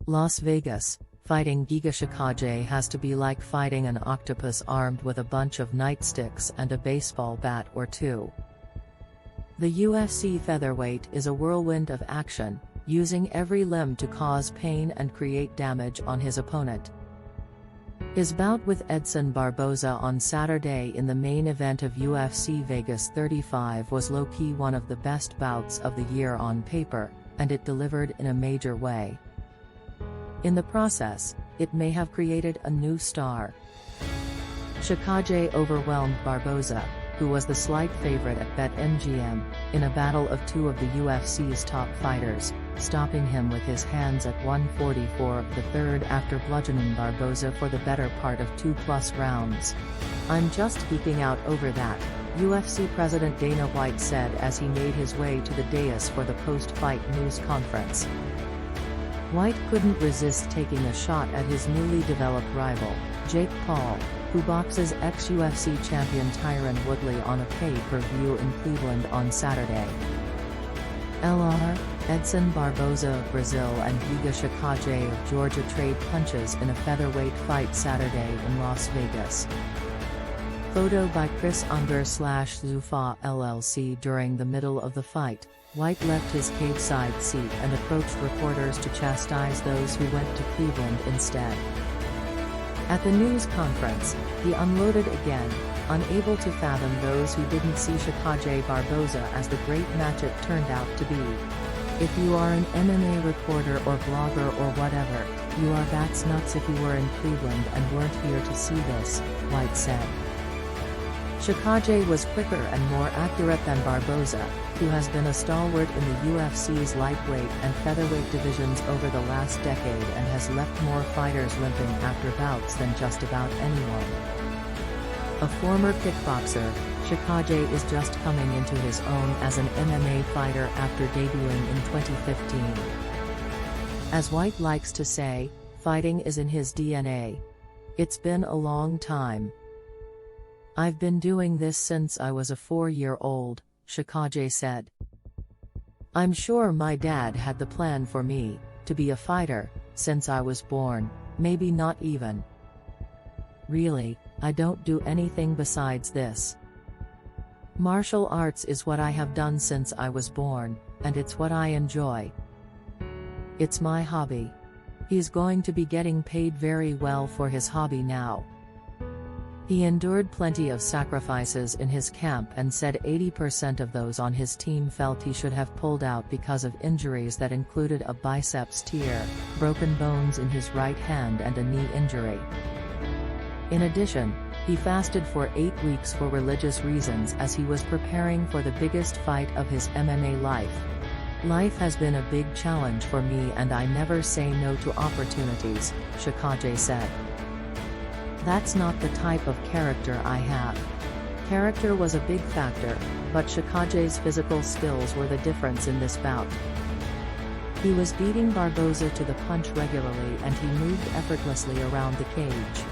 Las Vegas, fighting Giga Chikadze has to be like fighting an octopus armed with a bunch of nightsticks and a baseball bat or two. The UFC featherweight is a whirlwind of action, using every limb to cause pain and create damage on his opponent. His bout with Edson Barboza on Saturday in the main event of UFC Vegas 35 was low-key one of the best bouts of the year on paper, and it delivered in a major way. In the process, it may have created a new star. Chikadze overwhelmed Barboza, who was the slight favorite at BetMGM, in a battle of two of the UFC's top fighters, stopping him with his hands at 144 of the third after bludgeoning Barboza for the better part of 2+ rounds. "I'm just geeking out over that," UFC President Dana White said as he made his way to the dais for the post-fight news conference. White couldn't resist taking a shot at his newly developed rival, Jake Paul, who boxes ex-UFC champion Tyron Woodley on a pay-per-view in Cleveland on Saturday. Lr. Edson Barboza of Brazil and Giga Chikadze of Georgia trade punches in a featherweight fight Saturday in Las Vegas. Photo by Chris Unger / Zuffa LLC. During the middle of the fight, White left his cageside seat and approached reporters to chastise those who went to Cleveland instead. At the news conference, he unloaded again, unable to fathom those who didn't see Chikadze-Barboza as the great match it turned out to be. "If you are an MMA reporter or blogger or whatever, you are bats nuts if you were in Cleveland and weren't here to see this," White said. Chikadze was quicker and more accurate than Barboza, who has been a stalwart in the UFC's lightweight and featherweight divisions over the last decade and has left more fighters limping after bouts than just about anyone. A former kickboxer, Chikadze is just coming into his own as an MMA fighter after debuting in 2015. As White likes to say, fighting is in his DNA. "It's been a long time. I've been doing this since I was a 4-year-old, Chikadze said. "I'm sure my dad had the plan for me, to be a fighter, since I was born, maybe not even. Really, I don't do anything besides this. Martial arts is what I have done since I was born, and it's what I enjoy. It's my hobby." He's going to be getting paid very well for his hobby now. He endured plenty of sacrifices in his camp and said 80% of those on his team felt he should have pulled out because of injuries that included a biceps tear, broken bones in his right hand and a knee injury. In addition, he fasted for 8 weeks for religious reasons as he was preparing for the biggest fight of his MMA life. "Life has been a big challenge for me and I never say no to opportunities," Chikadze said. "That's not the type of character I have." Character was a big factor, but Chikadze's physical skills were the difference in this bout. He was beating Barboza to the punch regularly and he moved effortlessly around the cage.